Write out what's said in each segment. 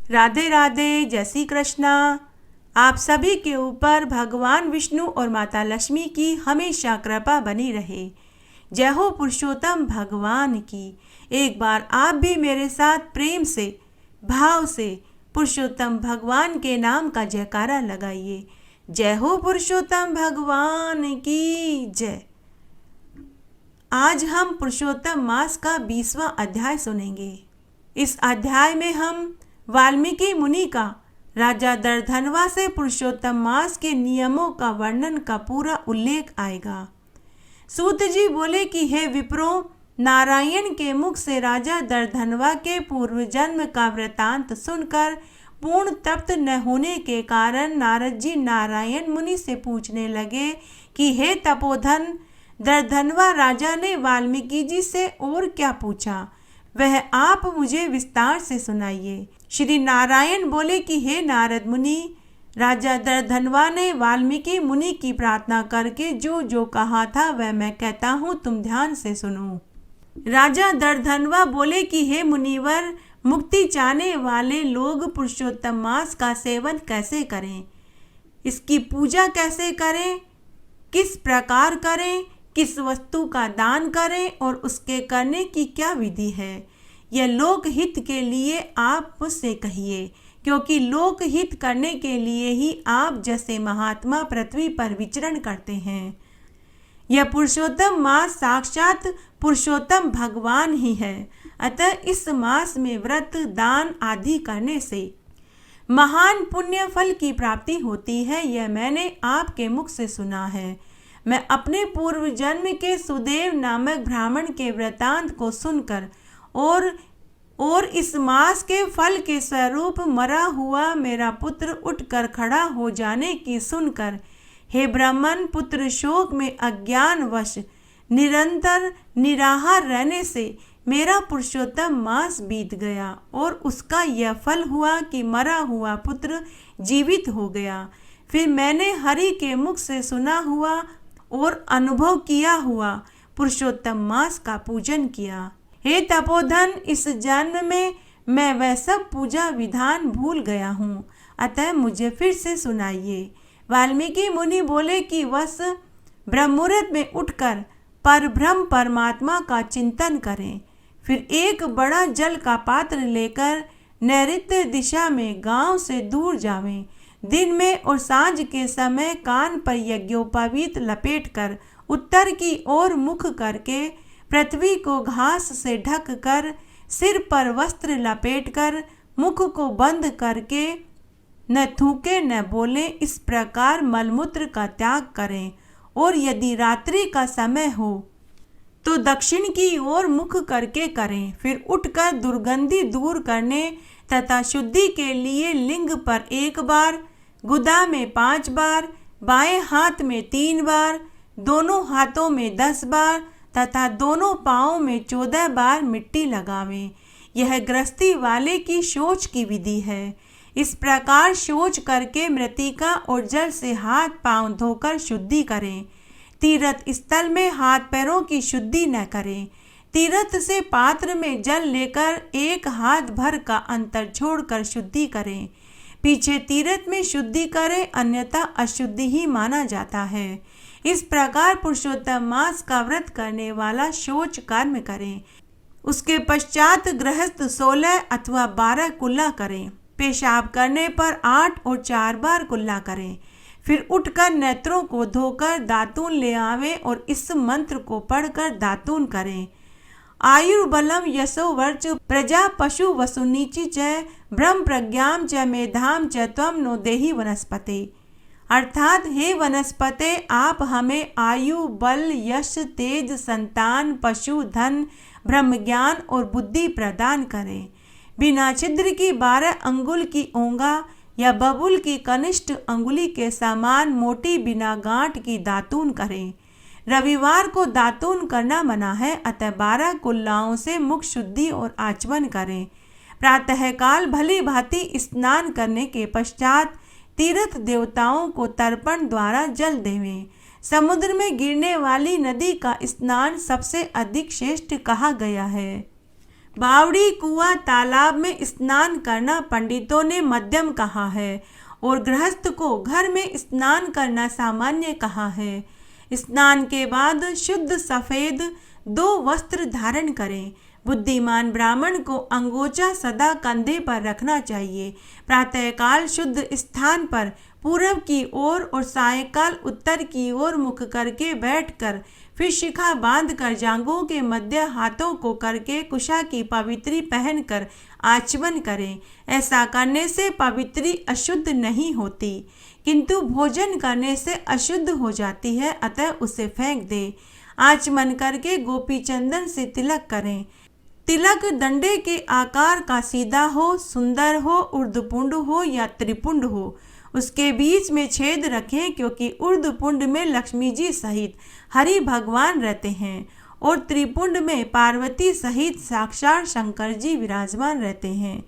राधे राधे, जय श्री कृष्णा। आप सभी के ऊपर भगवान विष्णु और माता लक्ष्मी की हमेशा कृपा बनी रहे। जय हो पुरुषोत्तम भगवान की। एक बार आप भी मेरे साथ प्रेम से, भाव से पुरुषोत्तम भगवान के नाम का जयकारा लगाइए। जय हो पुरुषोत्तम भगवान की जय। आज हम पुरुषोत्तम मास का 20वां अध्याय सुनेंगे। इस अध्याय में हम वाल्मीकि मुनि का राजा दर्धनवा से पुरुषोत्तम मास के नियमों का वर्णन का पूरा उल्लेख आएगा। सूत जी बोले कि हे विप्रो, नारायण के मुख से राजा दर्धनवा के पूर्व जन्म का वृतांत सुनकर पूर्ण तप्त न होने के कारण नारद जी नारायण मुनि से पूछने लगे कि हे तपोधन, दर्धनवा राजा ने वाल्मीकि जी से और क्या पूछा, वह आप मुझे विस्तार से सुनाइए। श्री नारायण बोले कि हे नारद मुनि, राजा दर्धनवा ने वाल्मीकि मुनि की प्रार्थना करके जो जो कहा था वह मैं कहता हूँ, तुम ध्यान से सुनो। राजा दर्धनवा बोले कि हे मुनिवर, मुक्ति चाहने वाले लोग पुरुषोत्तम मास का सेवन कैसे करें, इसकी पूजा कैसे करें, किस प्रकार करें, किस वस्तु का दान करें और उसके करने की क्या विधि है, यह लोक हित के लिए आप मुझसे कहिए, क्योंकि लोक हित करने के लिए ही आप जैसे महात्मा पृथ्वी पर विचरण करते हैं। यह पुरुषोत्तम मास साक्षात पुरुषोत्तम भगवान ही है। अतः इस मास में व्रत, दान आदि करने से महान पुण्य फल की प्राप्ति होती है। यह मैंने आपके मुख से सुना है। मैं अपने पूर्व जन्म के सुदेव नामक ब्राह्मण के वृतांत को सुनकर और इस मास के फल के स्वरूप मरा हुआ मेरा पुत्र उठकर खड़ा हो जाने की सुनकर, हे ब्राह्मण पुत्र, शोक में अज्ञानवश निरंतर निराहार रहने से मेरा पुरुषोत्तम मास बीत गया और उसका यह फल हुआ कि मरा हुआ पुत्र जीवित हो गया। फिर मैंने हरि के मुख से सुना हुआ और अनुभव किया हुआ पुरुषोत्तम मास का पूजन किया। हे तपोधन, इस जन्म में मैं वह सब पूजा विधान भूल गया हूँ, अतः मुझे फिर से सुनाइए। वाल्मीकि मुनि बोले कि वस ब्रह्ममुहूर्त में उठकर परब्रह्म परमात्मा का चिंतन करें, फिर एक बड़ा जल का पात्र लेकर नैऋत्य दिशा में गांव से दूर जावें। दिन में और सांझ के समय कान पर यज्ञोपवीत लपेटकर उत्तर की ओर मुख करके पृथ्वी को घास से ढक कर सिर पर वस्त्र लपेटकर मुख को बंद करके न थूके न बोले, इस प्रकार मलमूत्र का त्याग करें। और यदि रात्रि का समय हो तो दक्षिण की ओर मुख करके करें। फिर उठकर दुर्गंधि दूर करने तथा शुद्धि के लिए लिंग पर 1 बार, गुदा में 5 बार, बाएं हाथ में 3 बार, दोनों हाथों में 10 बार तथा दोनों पांवों में 14 बार मिट्टी लगावें। यह गृहस्थी वाले की शौच की विधि है। इस प्रकार शौच करके मृतिका और जल से हाथ पांव धोकर शुद्धि करें। तीर्थ स्थल में हाथ पैरों की शुद्धि न करें। तीर्थ से पात्र में जल लेकर 1 हाथ भर का अंतर छोड़कर शुद्धि करें। पीछे तीर्थ में शुद्धि करें, अन्यथा अशुद्धि ही माना जाता है। इस प्रकार पुरुषोत्तम मास का व्रत करने वाला शौच कर्म करें। उसके पश्चात गृहस्थ 16 अथवा 12 कुल्ला करें। पेशाब करने पर 8 और 4 बार कुल्ला करें। फिर उठकर नेत्रों को धोकर दातून ले आवें और इस मंत्र को पढ़कर दातून करें। आयुर्बलम यशो वर्च प्रजा पशु वसुनीचि च ब्रह्म प्रज्ञाम च मेधाम च त्वं नो देहि वनस्पते। अर्थात हे वनस्पते, आप हमें आयु, बल, यश, तेज, संतान, पशु, धन, ब्रह्म ज्ञान और बुद्धि प्रदान करें। बिना छिद्र की 12 अंगुल की ओंगा या बबुल की कनिष्ठ अंगुली के समान मोटी बिना गांठ की दातून करें। रविवार को दातून करना मना है, अतः 12 कुल्लाओं से मुख शुद्धि और आचमन करें। प्रातःकाल भली भांति स्नान करने के पश्चात तीर्थ देवताओं को तर्पण द्वारा जल देवें। समुद्र में गिरने वाली नदी का स्नान सबसे अधिक श्रेष्ठ कहा गया है। बावड़ी, कुआं, तालाब में स्नान करना पंडितों ने मध्यम कहा है और गृहस्थ को घर में स्नान करना सामान्य कहा है। स्नान के बाद शुद्ध सफेद 2 वस्त्र धारण करें। बुद्धिमान ब्राह्मण को अंगोछा सदा कंधे पर रखना चाहिए। प्रातःकाल शुद्ध स्थान पर पूर्व की ओर और सायंकाल उत्तर की ओर मुख करके बैठकर फिर शिखा बांधकर जांघों के मध्य हाथों को करके कुशा की पवित्री पहनकर आचमन करें। ऐसा करने से पवित्री अशुद्ध नहीं होती, किंतु भोजन करने से अशुद्ध हो जाती है, अतः उसे फेंक दे। आचमन करके गोपी चंदन से तिलक करें। तिलक दंडे के आकार का सीधा हो, सुंदर हो, ऊर्ध्वपुंड हो या त्रिपुंड हो। उसके बीच में छेद रखें, क्योंकि ऊर्ध्वपुंड में लक्ष्मी जी सहित हरि भगवान रहते हैं और त्रिपुंड में पार्वती सहित साक्षात शंकर जी विराजमान रहते हैं।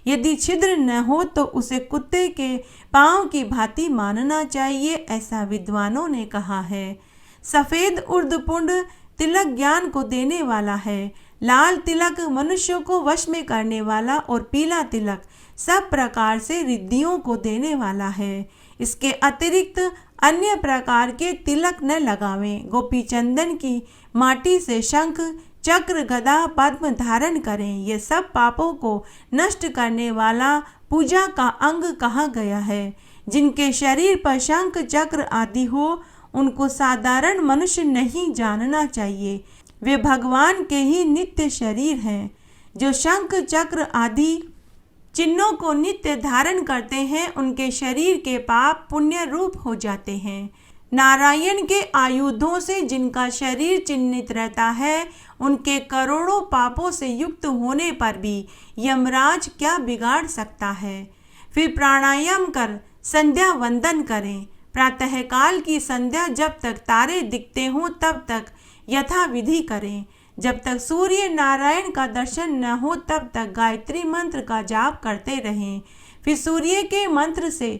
यदि छिद्र न हो तो उसे कुत्ते के पांव की भांति मानना चाहिए, ऐसा विद्वानों ने कहा है। सफेद ऊर्ध्वपुंड तिलक ज्ञान को देने वाला है। लाल तिलक मनुष्य को वश में करने वाला और पीला तिलक सब प्रकार से रिद्धियों को देने वाला है। इसके अतिरिक्त अन्य प्रकार के तिलक न लगावें। गोपी चंदन की माटी से शंख, चक्र, गदा, पद्म धारण करें। ये सब पापों को नष्ट करने वाला पूजा का अंग कहा गया है। जिनके शरीर पर शंख, चक्र आदि हो, उनको साधारण मनुष्य नहीं जानना चाहिए। वे भगवान के ही नित्य शरीर हैं। जो शंख, चक्र आदि चिन्हों को नित्य धारण करते हैं, उनके शरीर के पाप पुण्य रूप हो जाते हैं। नारायण के आयुधों से जिनका शरीर चिन्हित रहता है, उनके करोड़ों पापों से युक्त होने पर भी यमराज क्या बिगाड़ सकता है। फिर प्राणायाम कर संध्या वंदन करें। प्रातःकाल की संध्या जब तक तारे दिखते हों तब तक यथा विधि करें। जब तक सूर्य नारायण का दर्शन न हो तब तक गायत्री मंत्र का जाप करते रहें। फिर सूर्य के मंत्र से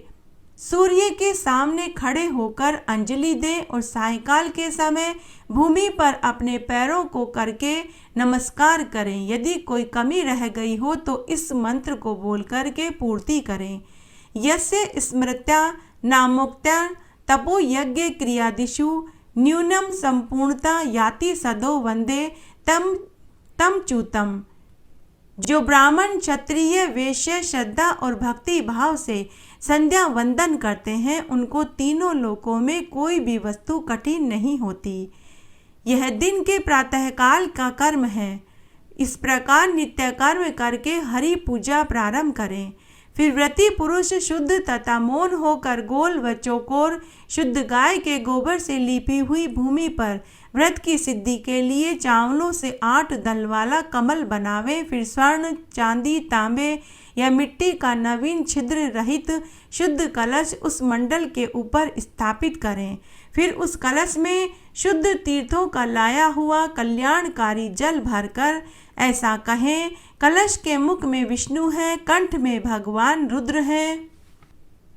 सूर्य के सामने खड़े होकर अंजलि दें और सायंकाल के समय भूमि पर अपने पैरों को करके नमस्कार करें। यदि कोई कमी रह गई हो तो इस मंत्र को बोल करके पूर्ति करें। यस्य स्मृत्या नामुक्त्या तपो यज्ञ क्रियादिषु न्यूनम संपूर्णता याति सदो वंदे तम च्युतम। जो ब्राह्मण, क्षत्रिय, वैश्य श्रद्धा और भक्ति भाव से संध्या वंदन करते हैं, उनको तीनों लोकों में कोई भी वस्तु कठिन नहीं होती। यह दिन के प्रातःकाल का कर्म है। इस प्रकार नित्य कर्म करके हरि पूजा प्रारंभ करें। फिर व्रती पुरुष शुद्ध तथा मौन होकर गोल व चौकोर शुद्ध गाय के गोबर से लीपी हुई भूमि पर व्रत की सिद्धि के लिए चावलों से 8 दल वाला कमल बनावे। फिर स्वर्ण, चांदी, तांबे या मिट्टी का नवीन छिद्र रहित शुद्ध कलश उस मंडल के ऊपर स्थापित करें। फिर उस कलश में शुद्ध तीर्थों का लाया हुआ कल्याणकारी जल भरकर ऐसा कहें, कलश के मुख में विष्णु है, कंठ में भगवान रुद्र है,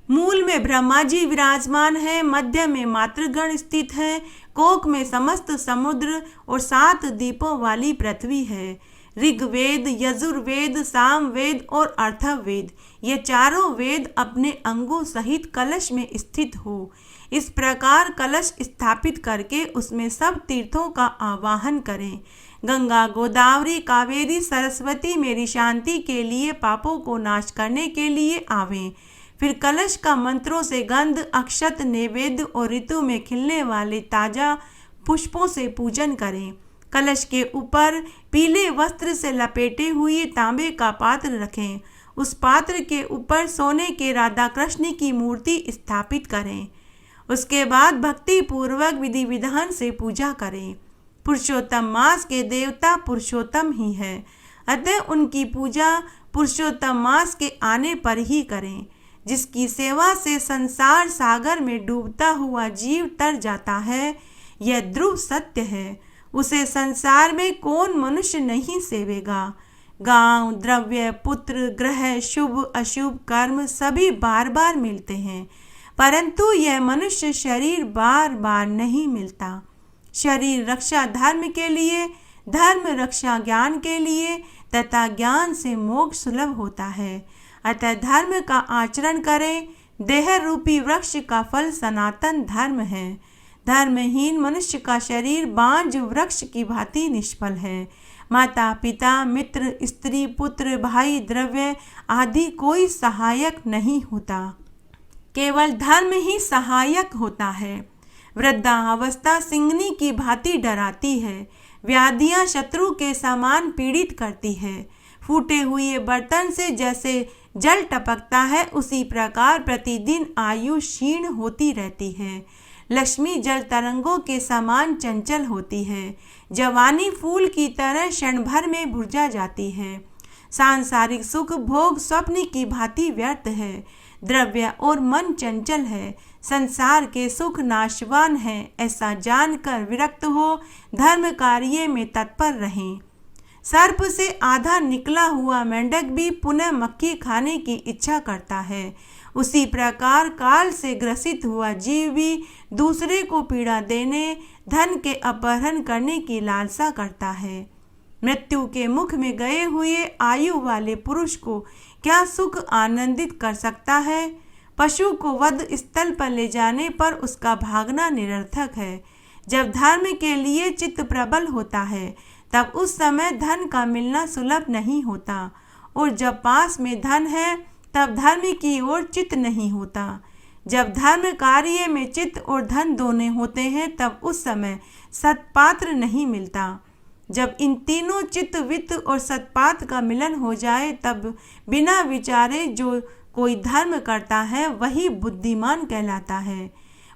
मूल में ब्रह्मा जी विराजमान है, मध्य में मातृगण स्थित है, कोक में समस्त समुद्र और 7 दीपों वाली पृथ्वी है। ऋग्वेद, यजुर्वेद, सामवेद और अथर्ववेद ये चारों वेद अपने अंगों सहित कलश में स्थित हो। इस प्रकार कलश स्थापित करके उसमें सब तीर्थों का आवाहन करें। गंगा, गोदावरी, कावेरी, सरस्वती मेरी शांति के लिए, पापों को नाश करने के लिए आवें। फिर कलश का मंत्रों से गंध, अक्षत, नैवेद्य और ऋतु में खिलने वाले ताजा पुष्पों से पूजन करें। कलश के ऊपर पीले वस्त्र से लपेटे हुए तांबे का पात्र रखें। उस पात्र के ऊपर सोने के राधा कृष्ण की मूर्ति स्थापित करें। उसके बाद भक्ति पूर्वक विधि विधान से पूजा करें। पुरुषोत्तम मास के देवता पुरुषोत्तम ही हैं, अतः उनकी पूजा पुरुषोत्तम मास के आने पर ही करें। जिसकी सेवा से संसार सागर में डूबता हुआ जीव तर जाता है, यह ध्रुव सत्य है। उसे संसार में कौन मनुष्य नहीं सेवेगा। गांव, द्रव्य, पुत्र, ग्रह, शुभ अशुभ कर्म सभी बार बार मिलते हैं, परंतु यह मनुष्य शरीर बार बार नहीं मिलता। शरीर रक्षा धर्म के लिए, धर्म रक्षा ज्ञान के लिए, तथा ज्ञान से मोक्ष सुलभ होता है। अतः धर्म का आचरण करें। देह रूपी वृक्ष का फल सनातन धर्म है। धर्महीन मनुष्य का शरीर बांझ वृक्ष की भांति निष्फल है। माता पिता मित्र स्त्री पुत्र भाई द्रव्य आदि कोई सहायक नहीं होता, केवल धर्म ही सहायक होता है। वृद्धावस्था सिंहनी की भांति डराती है। व्याधियां शत्रु के समान पीड़ित करती है। फूटे हुए बर्तन से जैसे जल टपकता है, उसी प्रकार प्रतिदिन आयु क्षीण होती रहती है। लक्ष्मी जल तरंगों के समान चंचल होती है। जवानी फूल की तरह क्षण भर में भुर्जा जाती है। सांसारिक सुख भोग स्वप्न की भांति व्यर्थ है। द्रव्य और मन चंचल है। संसार के सुख नाशवान है। ऐसा जानकर विरक्त हो धर्म कार्य में तत्पर रहें। सर्प से आधा निकला हुआ मेंढक भी पुनः मक्खी खाने की इच्छा करता है। उसी प्रकार काल से ग्रसित हुआ जीव भी दूसरे को पीड़ा देने, धन के अपहरण करने की लालसा करता है। मृत्यु के मुख में गए हुए आयु वाले पुरुष को क्या सुख आनंदित कर सकता है? पशु को वध स्थल पर ले जाने पर उसका भागना निरर्थक है। जब धर्म के लिए चित्त प्रबल होता है, तब उस समय धन का मिलना सुलभ नहीं होता, और जब पास में धन है तब धर्म की ओर चित्त नहीं होता। जब धर्म कार्य में चित्त और धन दोनों होते हैं, तब उस समय सत्पात्र नहीं मिलता। जब इन तीनों चित्त वित्त और सत्पात्र का मिलन हो जाए, तब बिना विचारे जो कोई धर्म करता है वही बुद्धिमान कहलाता है।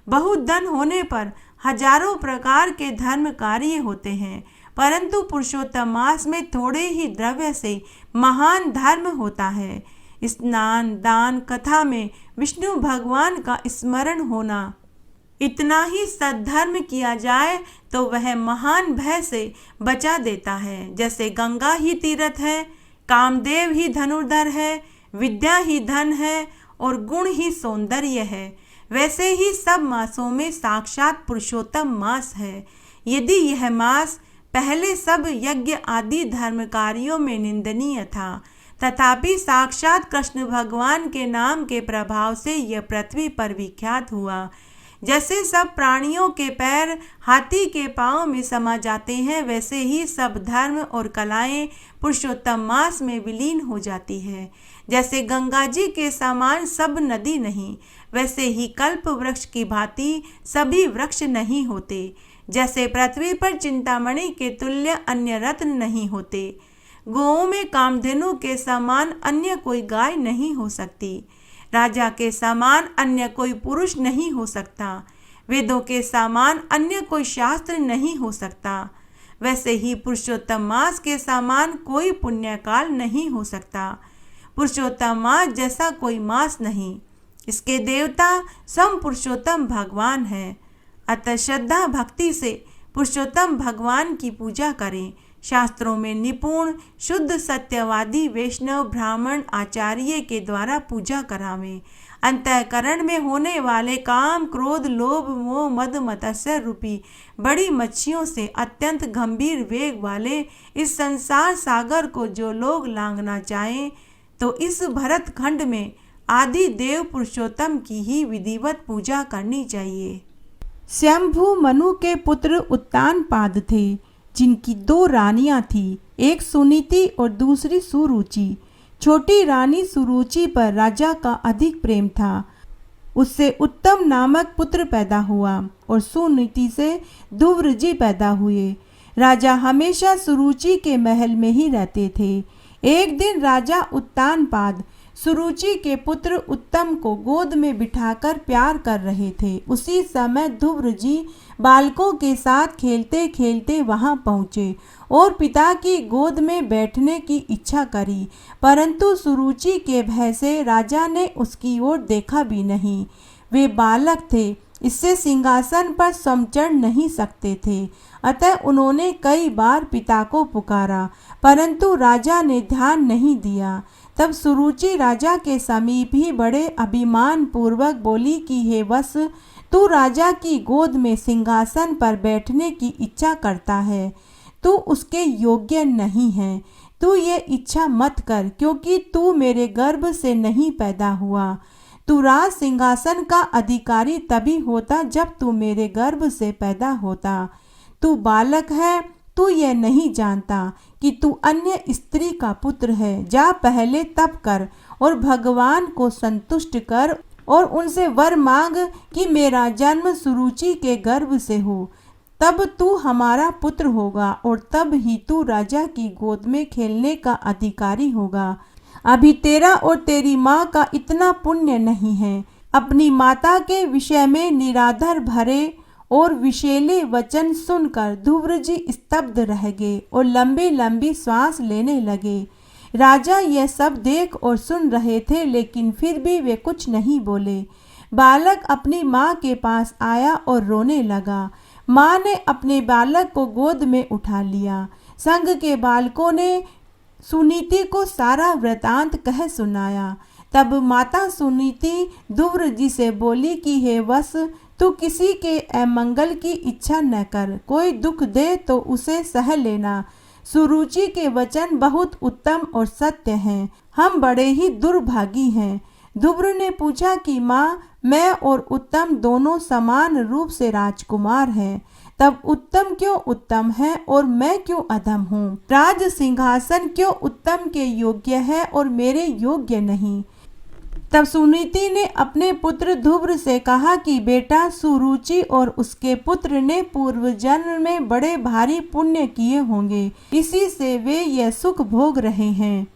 बहुत धन होने पर हजारों प्रकार के धर्म कार्य होते हैं, परंतु पुरुषोत्तम मास में थोड़े ही द्रव्य से महान धर्म होता है। स्नान दान कथा में विष्णु भगवान का स्मरण होना, इतना ही सद्धर्म किया जाए तो वह महान भय से बचा देता है। जैसे गंगा ही तीर्थ है, कामदेव ही धनुर्धर है, विद्या ही धन है और गुण ही सौंदर्य है, वैसे ही सब मासों में साक्षात पुरुषोत्तम मास है। यदि यह मास पहले सब यज्ञ आदि धर्म कार्यों में निंदनीय था, तथापि साक्षात कृष्ण भगवान के नाम के प्रभाव से यह पृथ्वी पर विख्यात हुआ। जैसे सब प्राणियों के पैर हाथी के पांव में समा जाते हैं, वैसे ही सब धर्म और कलाएं पुरुषोत्तम मास में विलीन हो जाती है। जैसे गंगा जी के समान सब नदी नहीं, वैसे ही कल्प वृक्ष की भांति सभी वृक्ष नहीं होते। जैसे पृथ्वी पर चिंतामणि के तुल्य अन्य रत्न नहीं होते, गौओं में कामधेनु के समान अन्य कोई गाय नहीं हो सकती, राजा के समान अन्य कोई पुरुष नहीं हो सकता, वेदों के समान अन्य कोई शास्त्र नहीं हो सकता, वैसे ही पुरुषोत्तम मास के समान कोई पुण्यकाल नहीं हो सकता। पुरुषोत्तम मास जैसा कोई मास नहीं। इसके देवता स्वयं पुरुषोत्तम भगवान है। अतः श्रद्धा भक्ति से पुरुषोत्तम भगवान की पूजा करें। शास्त्रों में निपुण शुद्ध सत्यवादी वैष्णव ब्राह्मण आचार्य के द्वारा पूजा करावें। अंतःकरण में होने वाले काम क्रोध लोभ मोह मद मत्सर रूपी बड़ी मच्छियों से अत्यंत गंभीर वेग वाले इस संसार सागर को जो लोग लांघना चाहें, तो इस भरत खंड में आदि देव पुरुषोत्तम की ही विधिवत पूजा करनी चाहिए। स्वयंभू मनु के पुत्र उत्तानपाद थे, जिनकी 2 रानियां थीं, एक सुनीति और दूसरी सुरुचि। छोटी रानी सुरुचि पर राजा का अधिक प्रेम था। उससे उत्तम नामक पुत्र पैदा हुआ और सुनीति से दुव्रजी पैदा हुए। राजा हमेशा सुरुचि के महल में ही रहते थे। एक दिन राजा उत्तानपाद सुरुचि के पुत्र उत्तम को गोद में बिठाकर प्यार कर रहे थे। उसी समय ध्रुवजी बालकों के साथ खेलते खेलते वहां पहुँचे और पिता की गोद में बैठने की इच्छा करी, परंतु सुरुचि के भय से राजा ने उसकी ओर देखा भी नहीं। वे बालक थे, इससे सिंहासन पर चढ़ नहीं सकते थे। अतः उन्होंने कई बार पिता को पुकारा, परंतु राजा ने ध्यान नहीं दिया। तब सुरुचि राजा के समीप ही बड़े अभिमान पूर्वक बोली कि हे वत्स, तू राजा की गोद में सिंहासन पर बैठने की इच्छा करता है, तू उसके योग्य नहीं है। तू ये इच्छा मत कर, क्योंकि तू मेरे गर्भ से नहीं पैदा हुआ। तू राज सिंहासन का अधिकारी तभी होता जब तू मेरे गर्भ से पैदा होता। तू बालक है, तू ये नहीं जानता कि तू अन्य स्त्री का पुत्र है। जा पहले तप कर और भगवान को संतुष्ट कर और उनसे वर मांग कि मेरा जन्म सुरुचि के गर्भ से हो। तब तू हमारा पुत्र होगा और तब ही तू राजा की गोद में खेलने का अधिकारी होगा। अभी तेरा और तेरी माँ का इतना पुण्य नहीं है। अपनी माता के विषय में निरादर भरे और विषैले वचन सुनकर ध्रुव जी स्तब्ध रह गए और लंबी लंबी सांस लेने लगे। राजा यह सब देख और सुन रहे थे, लेकिन फिर भी वे कुछ नहीं बोले। बालक अपनी माँ के पास आया और रोने लगा। माँ ने अपने बालक को गोद में उठा लिया। संघ के बालकों ने सुनीति को सारा वृतांत कह सुनाया। तब माता सुनीति ध्रुव जी से बोली कि हे वत्स, तू किसी के अमंगल की इच्छा न कर। कोई दुख दे तो उसे सह लेना। सुरुचि के वचन बहुत उत्तम और सत्य हैं। हम बड़े ही दुर्भागी हैं। ध्रुव ने पूछा कि माँ, मैं और उत्तम दोनों समान रूप से राजकुमार हैं, तब उत्तम क्यों उत्तम है और मैं क्यों अधम हूँ? राज सिंहासन क्यों उत्तम के योग्य है और मेरे योग्य नहीं? तब सुनीति ने अपने पुत्र ध्रुव से कहा कि बेटा, सुरुचि और उसके पुत्र ने पूर्व जन्म में बड़े भारी पुण्य किए होंगे, इसी से वे यह सुख भोग रहे हैं।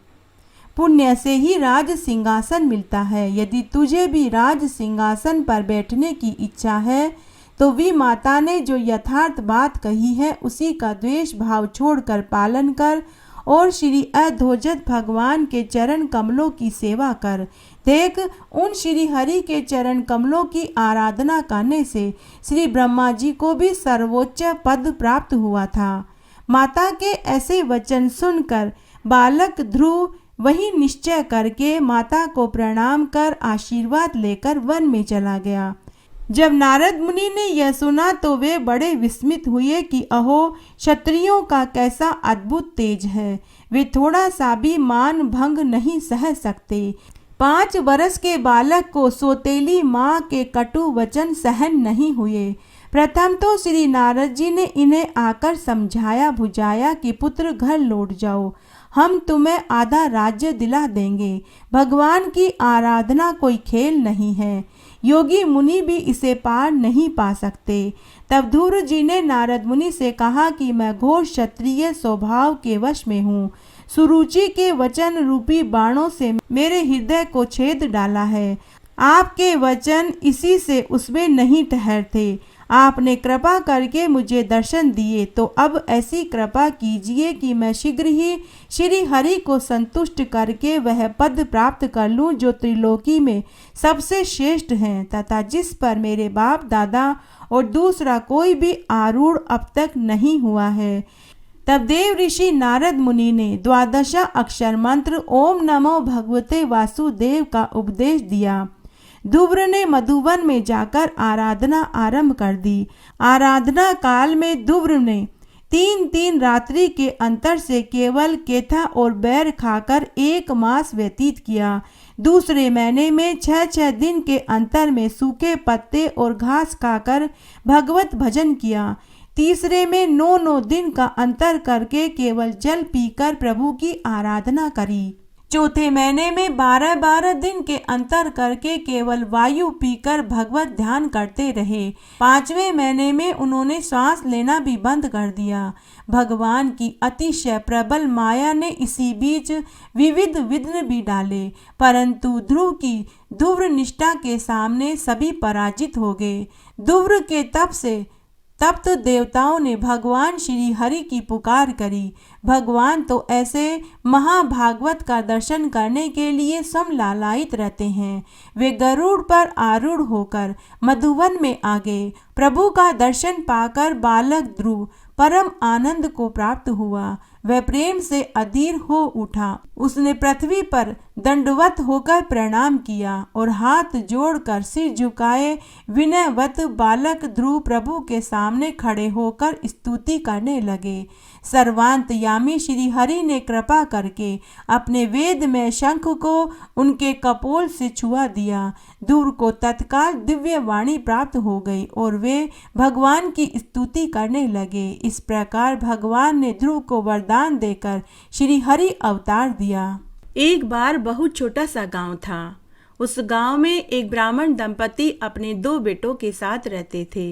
पुण्य से ही राज सिंहासन मिलता है। यदि तुझे भी राज सिंहासन पर बैठने की इच्छा है तो वी माता ने जो यथार्थ बात कही है उसी का द्वेष भाव छोड़कर पालन कर और श्री अध्वजत भगवान के चरण कमलों की सेवा कर। देख, उन श्री हरि के चरण कमलों की आराधना करने से श्री ब्रह्मा जी को भी सर्वोच्च पद प्राप्त हुआ था। माता के ऐसे वचन सुनकर बालक ध्रुव वही निश्चय करके माता को प्रणाम कर आशीर्वाद लेकर वन में चला गया। जब नारद मुनि ने यह सुना तो वे बड़े विस्मित हुए कि अहो, क्षत्रियों का कैसा अद्भुत तेज है। वे थोड़ा सा भी मान भंग नहीं सह सकते। 5 वर्ष के बालक को सौतेली माँ के कटु वचन सहन नहीं हुए। प्रथम तो श्री नारद जी ने इन्हें आकर समझाया बुझाया कि पुत्र घर लौट जाओ, हम तुम्हें आधा राज्य दिला देंगे। भगवान की आराधना कोई खेल नहीं है, योगी मुनि भी इसे पार नहीं पा सकते। तब ध्रुव जी ने नारद मुनि से कहा कि मैं घोर क्षत्रिय स्वभाव के वश में हूँ। सुरुचि के वचन रूपी बाणों से मेरे हृदय को छेद डाला है। आपके वचन इसी से उसमें नहीं ठहरते। आपने कृपा करके मुझे दर्शन दिए, तो अब ऐसी कृपा कीजिए कि मैं शीघ्र ही श्री हरि को संतुष्ट करके वह पद प्राप्त कर लूं जो त्रिलोकी में सबसे श्रेष्ठ हैं तथा जिस पर मेरे बाप दादा और दूसरा कोई भी आरूढ़ अब तक नहीं हुआ है। तब देव ऋषि नारद मुनि ने 12 अक्षर मंत्र ओम नमो भगवते वासुदेव का उपदेश दिया। ध्रुव ने मधुवन में जाकर आराधना आरंभ कर दी। आराधना काल में ध्रुव ने 3 रात्रि के अंतर से केवल केथा और बैर खाकर 1 मास व्यतीत किया। दूसरे महीने में 6 दिन के अंतर में सूखे पत्ते और घास खाकर भगवत भजन किया। तीसरे में 9 दिन का अंतर करके केवल जल पीकर प्रभु की आराधना करी। चौथे महीने में 12 दिन के अंतर करके केवल वायु पीकर भगवत ध्यान करते रहे। 5वें महीने में उन्होंने श्वास लेना भी बंद कर दिया। भगवान की अतिशय प्रबल माया ने इसी बीच विविध विघ्न भी डाले, परंतु ध्रुव की ध्रुव निष्ठा के सामने सभी पराजित हो गए। ध्रुव के तप से तप्त देवताओं ने भगवान श्री हरि की पुकार करी। भगवान तो ऐसे महाभागवत का दर्शन करने के लिए समलालायित रहते हैं। वे गरुड़ पर आरूढ़ होकर मधुवन में आ गए। प्रभु का दर्शन पाकर बालक ध्रुव परम आनंद को प्राप्त हुआ। वह प्रेम से अधीर हो उठा। उसने पृथ्वी पर दंडवत होकर प्रणाम किया और हाथ जोड़कर सिर झुकाए विनयवत बालक ध्रुव प्रभु के सामने खड़े होकर स्तुति करने लगे। सर्वांतयामी श्री हरि ने कृपा करके अपने वेद में शंख को उनके कपोल से छुआ दिया। दूर को तत्काल दिव्य वाणी प्राप्त हो गई और वे भगवान की स्तुति करने लगे। इस प्रकार भगवान ने ध्रुव को वरदान देकर श्री हरि अवतार दिया। एक बार बहुत छोटा सा गांव था। उस गांव में एक ब्राह्मण दंपति अपने 2 बेटों के साथ रहते थे।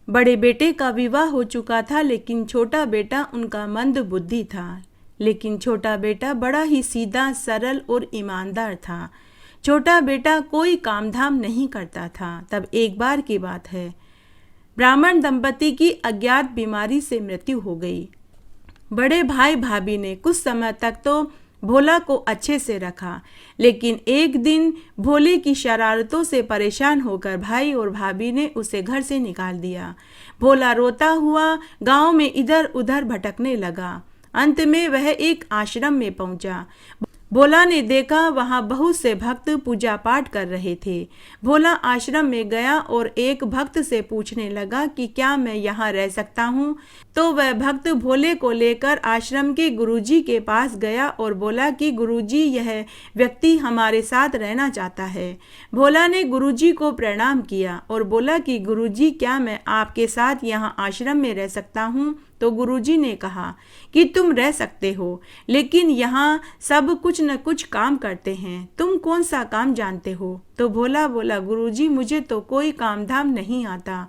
बड़े बेटे का विवाह हो चुका था, लेकिन छोटा बेटा उनका मंद बुद्धि था। लेकिन छोटा बेटा बड़ा ही सीधा, सरल और ईमानदार था। छोटा बेटा कोई काम धाम नहीं करता था। तब एक बार की बात है, ब्राह्मण दंपति की अज्ञात बीमारी से मृत्यु हो गई। बड़े भाई भाभी ने कुछ समय तक तो भोला को अच्छे से रखा, लेकिन एक दिन भोले की शरारतों से परेशान होकर भाई और भाभी ने उसे घर से निकाल दिया। भोला रोता हुआ गांव में इधर उधर भटकने लगा। अंत में वह एक आश्रम में पहुंचा। भोला ने देखा वहां बहुत से भक्त पूजा पाठ कर रहे थे। भोला आश्रम में गया और एक भक्त से पूछने लगा कि क्या मैं यहाँ रह सकता हूँ। तो वह भक्त भोले को लेकर आश्रम के गुरुजी के पास गया और बोला कि गुरुजी, यह व्यक्ति हमारे साथ रहना चाहता है। भोला ने गुरुजी को प्रणाम किया और बोला कि गुरुजी, क्या मैं आपके साथ यहाँ आश्रम में रह सकता हूँ। तो गुरुजी ने कहा कि तुम रह सकते हो, लेकिन यहाँ सब कुछ न कुछ काम करते हैं। तुम कौन सा काम जानते हो? तो भोला बोला, गुरुजी, मुझे तो कोई काम धाम नहीं आता।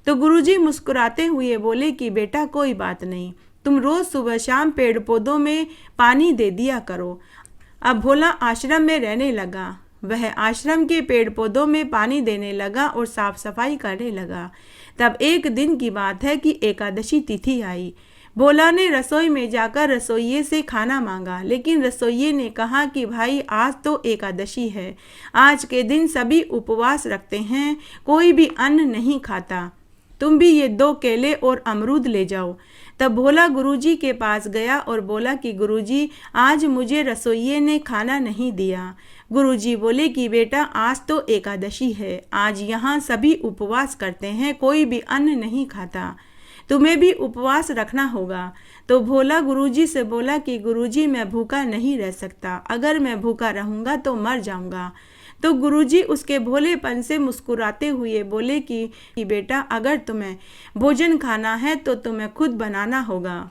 तो गुरुजी मुस्कुराते हुए बोले कि बेटा, कोई बात नहीं, तुम रोज सुबह शाम पेड़ पौधों में पानी दे दिया करो। अब भोला आश्रम में रहने लगा। वह आश्रम के पेड़ पौधों में पानी देने लगा और साफ सफाई करने लगा। तब एक दिन की बात है कि एकादशी तिथि आई। भोला ने रसोई में जाकर रसोइये से खाना मांगा, लेकिन रसोइये ने कहा कि भाई, आज तो एकादशी है, आज के दिन सभी उपवास रखते हैं, कोई भी अन्न नहीं खाता, तुम भी ये 2 केले और अमरूद ले जाओ। तब भोला गुरुजी के पास गया और बोला कि गुरुजी, आज मुझे रसोइये ने खाना नहीं दिया। गुरुजी बोले कि बेटा, आज तो एकादशी है, आज यहाँ सभी उपवास करते हैं, कोई भी अन्न नहीं खाता, तुम्हें भी उपवास रखना होगा। तो भोला गुरुजी से बोला कि गुरुजी, मैं भूखा नहीं रह सकता, अगर मैं भूखा रहूँगा तो मर जाऊँगा। तो गुरुजी उसके भोलेपन से मुस्कुराते हुए बोले कि बेटा, अगर तुम्हें भोजन खाना है तो तुम्हें खुद बनाना होगा।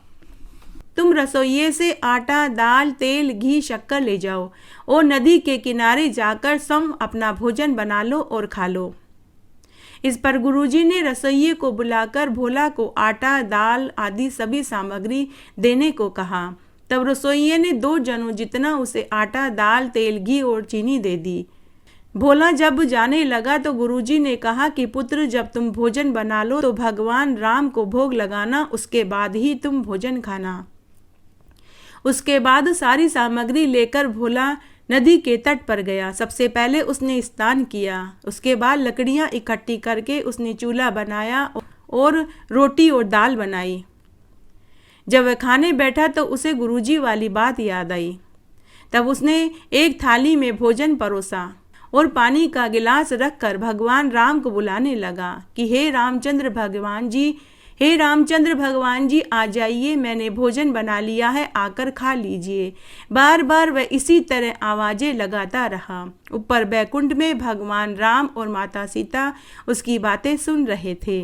तुम रसोइये से आटा, दाल, तेल, घी, शक्कर ले जाओ और नदी के किनारे जाकर स्वयं अपना भोजन बना लो और खा लो। इस पर गुरुजी ने रसोइये को बुलाकर भोला को आटा, दाल आदि सभी सामग्री देने को कहा। तब रसोइये ने 2 जनों जितना उसे आटा, दाल, तेल, घी और चीनी दे दी। भोला जब जाने लगा तो गुरुजी ने कहा कि पुत्र, जब तुम भोजन बना लो तो भगवान राम को भोग लगाना, उसके बाद ही तुम भोजन खाना। उसके बाद सारी सामग्री लेकर भोला नदी के तट पर गया। सबसे पहले उसने स्नान किया, उसके बाद लकड़ियां इकट्ठी करके उसने चूल्हा बनाया और रोटी और दाल बनाई। जब वह खाने बैठा तो उसे गुरुजी वाली बात याद आई। तब उसने एक थाली में भोजन परोसा और पानी का गिलास रखकर भगवान राम को बुलाने लगा कि हे रामचंद्र भगवान जी, हे रामचंद्र भगवान जी, आ जाइए, मैंने भोजन बना लिया है, आकर खा लीजिए। बार बार वह इसी तरह आवाज़ें लगाता रहा। ऊपर बैकुंठ में भगवान राम और माता सीता उसकी बातें सुन रहे थे।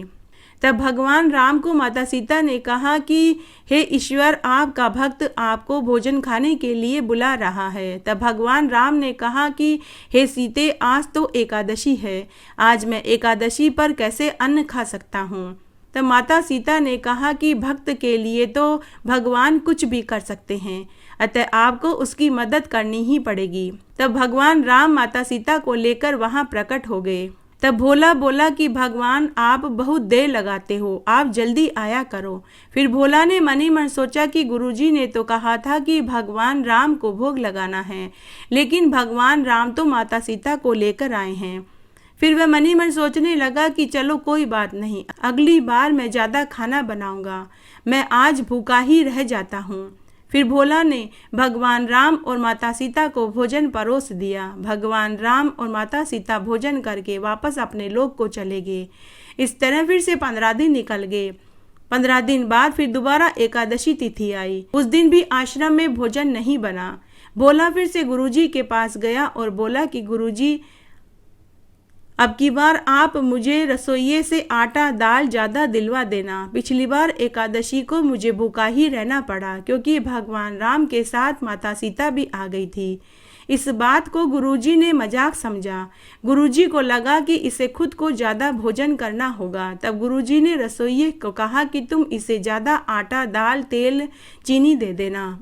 तब भगवान राम को माता सीता ने कहा कि हे ईश्वर, आपका भक्त आपको भोजन खाने के लिए बुला रहा है। तब भगवान राम ने कहा कि हे सीते, आज तो एकादशी है, आज मैं एकादशी पर कैसे अन्न खा सकता हूँ। तब माता सीता ने कहा कि भक्त के लिए तो भगवान कुछ भी कर सकते हैं, अतः आपको उसकी मदद करनी ही पड़ेगी। तब भगवान राम माता सीता को लेकर वहां प्रकट हो गए। तब भोला बोला कि भगवान, आप बहुत देर लगाते हो, आप जल्दी आया करो। फिर भोला ने मन ही मन सोचा कि गुरुजी ने तो कहा था कि भगवान राम को भोग लगाना है, लेकिन भगवान राम तो माता सीता को लेकर आए हैं। फिर वह मन ही मन सोचने लगा कि चलो कोई बात नहीं, अगली बार मैं ज़्यादा खाना बनाऊंगा, मैं आज भूखा ही रह जाता हूँ। फिर भोला ने भगवान राम और माता सीता को भोजन परोस दिया। भगवान राम और माता सीता भोजन करके वापस अपने लोक को चले गए। इस तरह फिर से 15 दिन निकल गए। 15 दिन बाद फिर दोबारा एकादशी तिथि आई। उस दिन भी आश्रम में भोजन नहीं बना। भोला फिर से गुरुजी के पास गया और बोला कि गुरुजी, अब की बार आप मुझे रसोइये से आटा दाल ज़्यादा दिलवा देना। पिछली बार एकादशी को मुझे भूखा ही रहना पड़ा क्योंकि भगवान राम के साथ माता सीता भी आ गई थी। इस बात को गुरुजी ने मजाक समझा। गुरुजी को लगा कि इसे खुद को ज़्यादा भोजन करना होगा। तब गुरुजी ने रसोइये को कहा कि तुम इसे ज़्यादा आटा दाल तेल चीनी दे देना।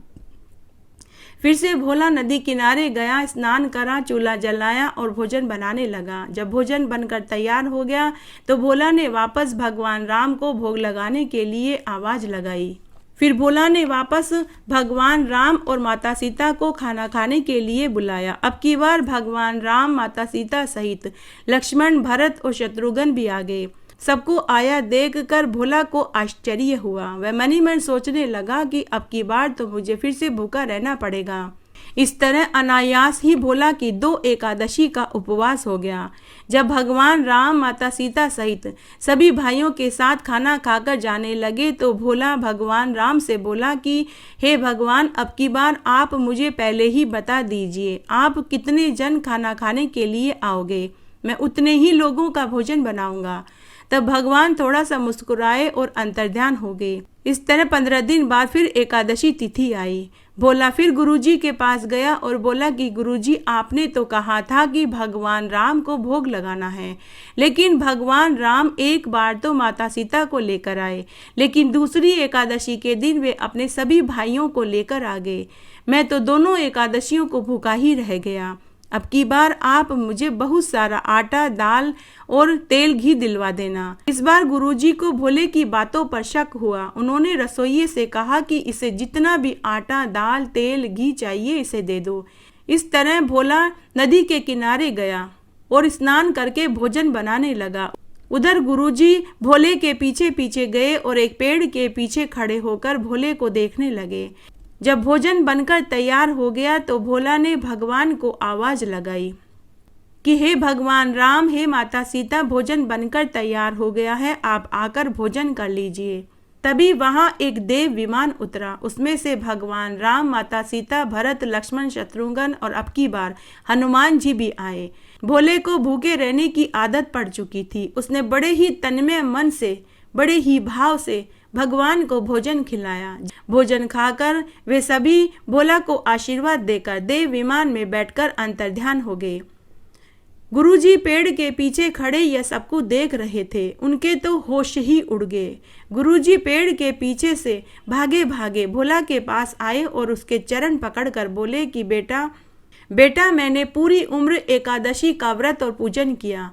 फिर से भोला नदी किनारे गया, स्नान करा, चूल्हा जलाया और भोजन बनाने लगा। जब भोजन बनकर तैयार हो गया तो भोला ने वापस भगवान राम को भोग लगाने के लिए आवाज़ लगाई। फिर भोला ने वापस भगवान राम और माता सीता को खाना खाने के लिए बुलाया। अब की बार भगवान राम, माता सीता सहित लक्ष्मण, भरत और शत्रुघ्न भी आ गए। सबको आया देखकर भोला को आश्चर्य हुआ। वह मन ही मन सोचने लगा कि अब की बार तो मुझे फिर से भूखा रहना पड़ेगा। इस तरह अनायास ही भोला की 2 एकादशी का उपवास हो गया। जब भगवान राम, माता सीता सहित सभी भाइयों के साथ खाना खाकर जाने लगे तो भोला भगवान राम से बोला कि हे भगवान, अब की बार आप मुझे पहले ही बता दीजिए आप कितने जन खाना खाने के लिए आओगे, मैं उतने ही लोगों का भोजन बनाऊंगा। तब भगवान थोड़ा सा मुस्कुराए और अंतर्ध्यान हो गए। इस तरह 15 दिन बाद फिर एकादशी तिथि आई। भोला फिर गुरुजी के पास गया और बोला कि गुरुजी, आपने तो कहा था कि भगवान राम को भोग लगाना है, लेकिन भगवान राम एक बार तो माता सीता को लेकर आए, लेकिन दूसरी एकादशी के दिन वे अपने सभी भाइयों को लेकर आ गए। मैं तो दोनों एकादशियों को भूखा ही रह गया। अब की बार आप मुझे बहुत सारा आटा दाल और तेल घी दिलवा देना। इस बार गुरुजी को भोले की बातों पर शक हुआ। उन्होंने रसोइये से कहा कि इसे जितना भी आटा दाल तेल घी चाहिए इसे दे दो। इस तरह भोला नदी के किनारे गया और स्नान करके भोजन बनाने लगा। उधर गुरुजी भोले के पीछे पीछे गए और एक पेड़ के पीछे खड़े होकर भोले को देखने लगे। जब भोजन बनकर तैयार हो गया तो भोला ने भगवान को आवाज लगाई कि हे भगवान राम, हे माता सीता, भोजन बनकर तैयार हो गया है, आप आकर भोजन कर लीजिए। तभी वहां एक देव विमान उतरा। उसमें से भगवान राम, माता सीता, भरत, लक्ष्मण, शत्रुघ्न और अब की बार हनुमान जी भी आए। भोले को भूखे रहने की आदत पड़ चुकी थी। उसने बड़े ही तन्मय मन से, बड़े ही भाव से भगवान को भोजन खिलाया। भोजन खाकर वे सभी भोला को आशीर्वाद देकर देव विमान में बैठकर अंतर्ध्यान हो गए। गुरुजी पेड़ के पीछे खड़े यह सबको देख रहे थे। उनके तो होश ही उड़ गए। गुरुजी पेड़ के पीछे से भागे भागे भोला के पास आए और उसके चरण पकड़कर बोले कि बेटा, मैंने पूरी उम्र एकादशी का व्रत और पूजन किया,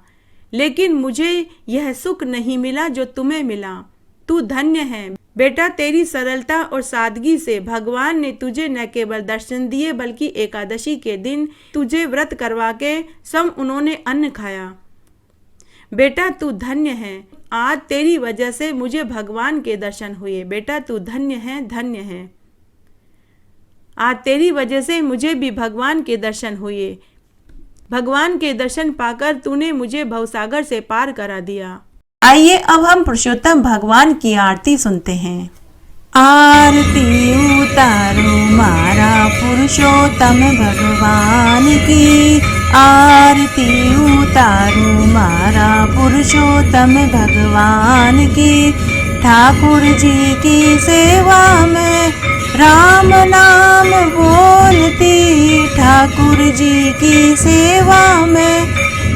लेकिन मुझे यह सुख नहीं मिला जो तुम्हें मिला। तू धन्य है बेटा, तेरी सरलता और सादगी से भगवान ने तुझे न केवल दर्शन दिए बल्कि एकादशी के दिन तुझे व्रत करवा के सब उन्होंने अन्न खाया। बेटा तू धन्य है, आज तेरी वजह से मुझे भगवान के दर्शन हुए। बेटा तू धन्य है, धन्य है, आज तेरी वजह से मुझे भी भगवान के दर्शन हुए। भगवान के दर्शन पाकर तूने मुझे भवसागर से पार करा दिया। आइए अब हम पुरुषोत्तम भगवान की आरती सुनते हैं। आरती उतारो मारा पुरुषोत्तम भगवान की, आरती उतारो मारा पुरुषोत्तम भगवान की। ठाकुर जी की सेवा में राम नाम बोलती, ठाकुर जी की सेवा में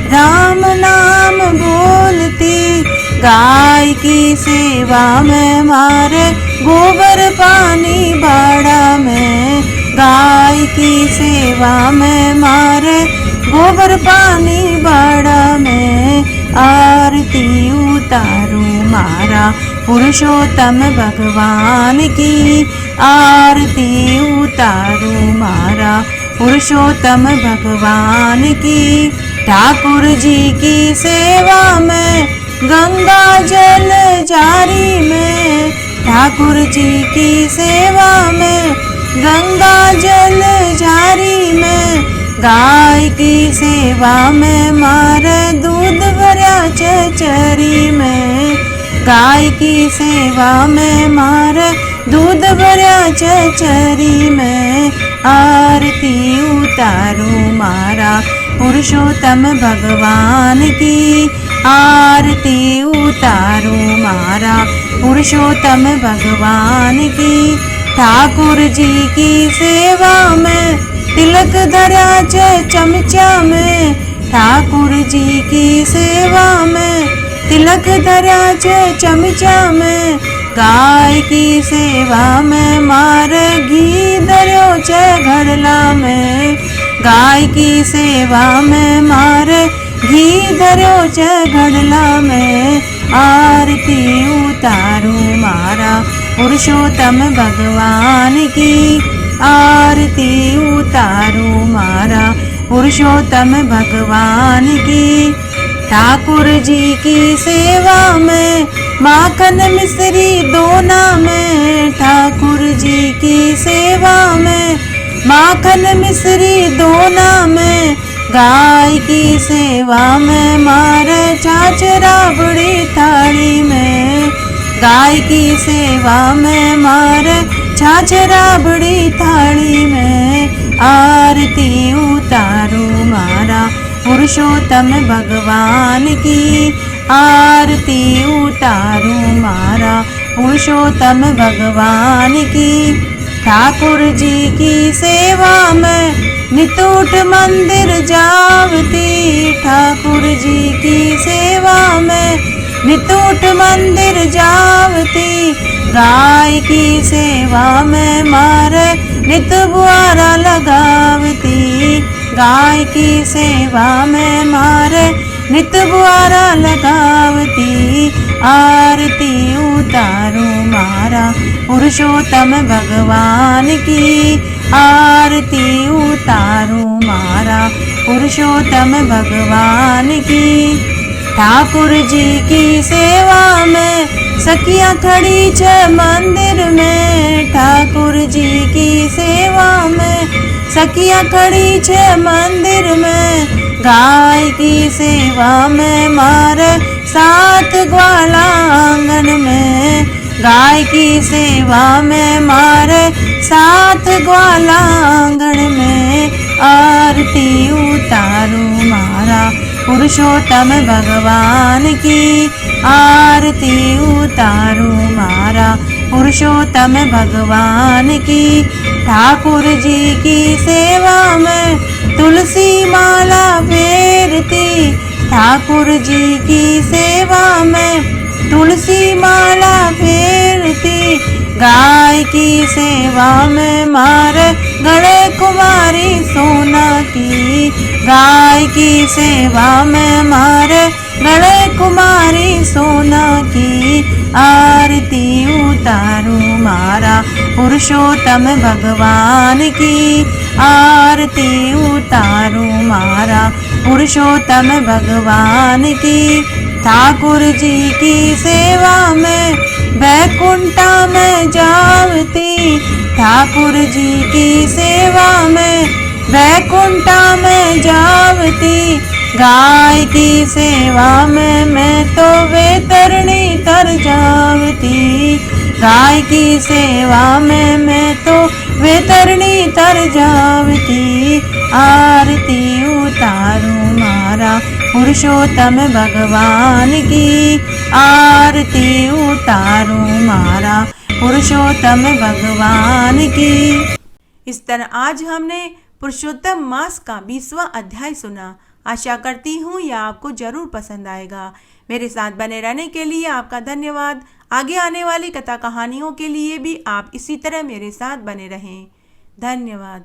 राम नाम बोलती। गाय की सेवा में मारे गोबर पानी बाड़ा में, गाय की सेवा में मारे गोबर पानी बाड़ा में। आरती उतारो मारा पुरुषोत्तम भगवान की, आरती उतारो मारा पुरुषोत्तम भगवान की। ठाकुर जी की सेवा में गंगा जल जारी में, ठाकुर जी की सेवा में गंगा जल जारी में। गाय की सेवा में मारे दूध भरा चचरी में, गाय की सेवा में मारे दूध भरा चचरी में आरती उतारूं मारा पुरुषोत्तम भगवान की आरती उतारूं मारा पुरुषोत्तम भगवान की। ठाकुर जी की सेवा में तिलक धरा चमचा में ठाकुर जी की सेवा में तिलक धरा चमचा में गाय की सेवा में मार घी धरो घड़ला में गाय की सेवा में मार घी धरो घड़ला में आरती उतारूं मारा पुरुषोत्तम भगवान की आरती उतारूं मारा पुरुषोत्तम भगवान की। ठाकुर जी की सेवा में माखन मिश्री दोना में ठाकुर जी की सेवा में माखन मिश्री दोना में गाय की सेवा में मार छाछ राबड़ी थाली में गाय की सेवा में मार छाछ राबड़ी थाली में आरती उतारूं मारा पुरुषोत्तम भगवान की आरती उतारूं मारा पुरुषोत्तम भगवान की। ठाकुर जी की सेवा में नितूट मंदिर जावती ठाकुर जी की सेवा में नितूट मंदिर जावती गाय की सेवा में मारे नित बुआरा लगावती गाय की सेवा में मारे नित बुआरा लगावती आरती उतारूं मारा पुरुषोत्तम भगवान की आरती उतारूं मारा पुरुषोत्तम भगवान की। ठाकुर जी की सेवा में सखियां खड़ी छे मंदिर में ठाकुर जी की सेवा में सखियां खड़ी छे मंदिर में गाय की सेवा में मारे 7 ग्वाला आंगन में गाय की सेवा में मारे 7 ग्वाला आंगन में आरती उतारूं मारा पुरुषोत्तम भगवान की आरती उतारूं मारा पुरुषोत्तम भगवान की। ठाकुर जी की सेवा में तुलसी माला फेरती ठाकुर जी की सेवा में तुलसी माला फेरती गाय की सेवा में मारे गणे कुमारी सोना की गाय की सेवा में मारे गणे कुमारी सोना की आरती उतारूं मारा पुरुषोत्तम भगवान की आरती उतारूं मारा पुरुषोत्तम भगवान की। ठाकुर जी की सेवा में बैकुंठा में जावती ठाकुर जी की सेवा में बैकुंठा में जावती गाय की सेवा में मैं तो वेतरणी तर जावती गाय की सेवा में मैं तो वेतरणी तर जावती आरती उतारूं मारा पुरुषोत्तम भगवान की आरती उतारूं मारा पुरुषोत्तम भगवान की। इस तरह आज हमने पुरुषोत्तम मास का 20वां अध्याय सुना। आशा करती हूँ यह आपको जरूर पसंद आएगा। मेरे साथ बने रहने के लिए आपका धन्यवाद। आगे आने वाली कथा कहानियों के लिए भी आप इसी तरह मेरे साथ बने रहें। धन्यवाद।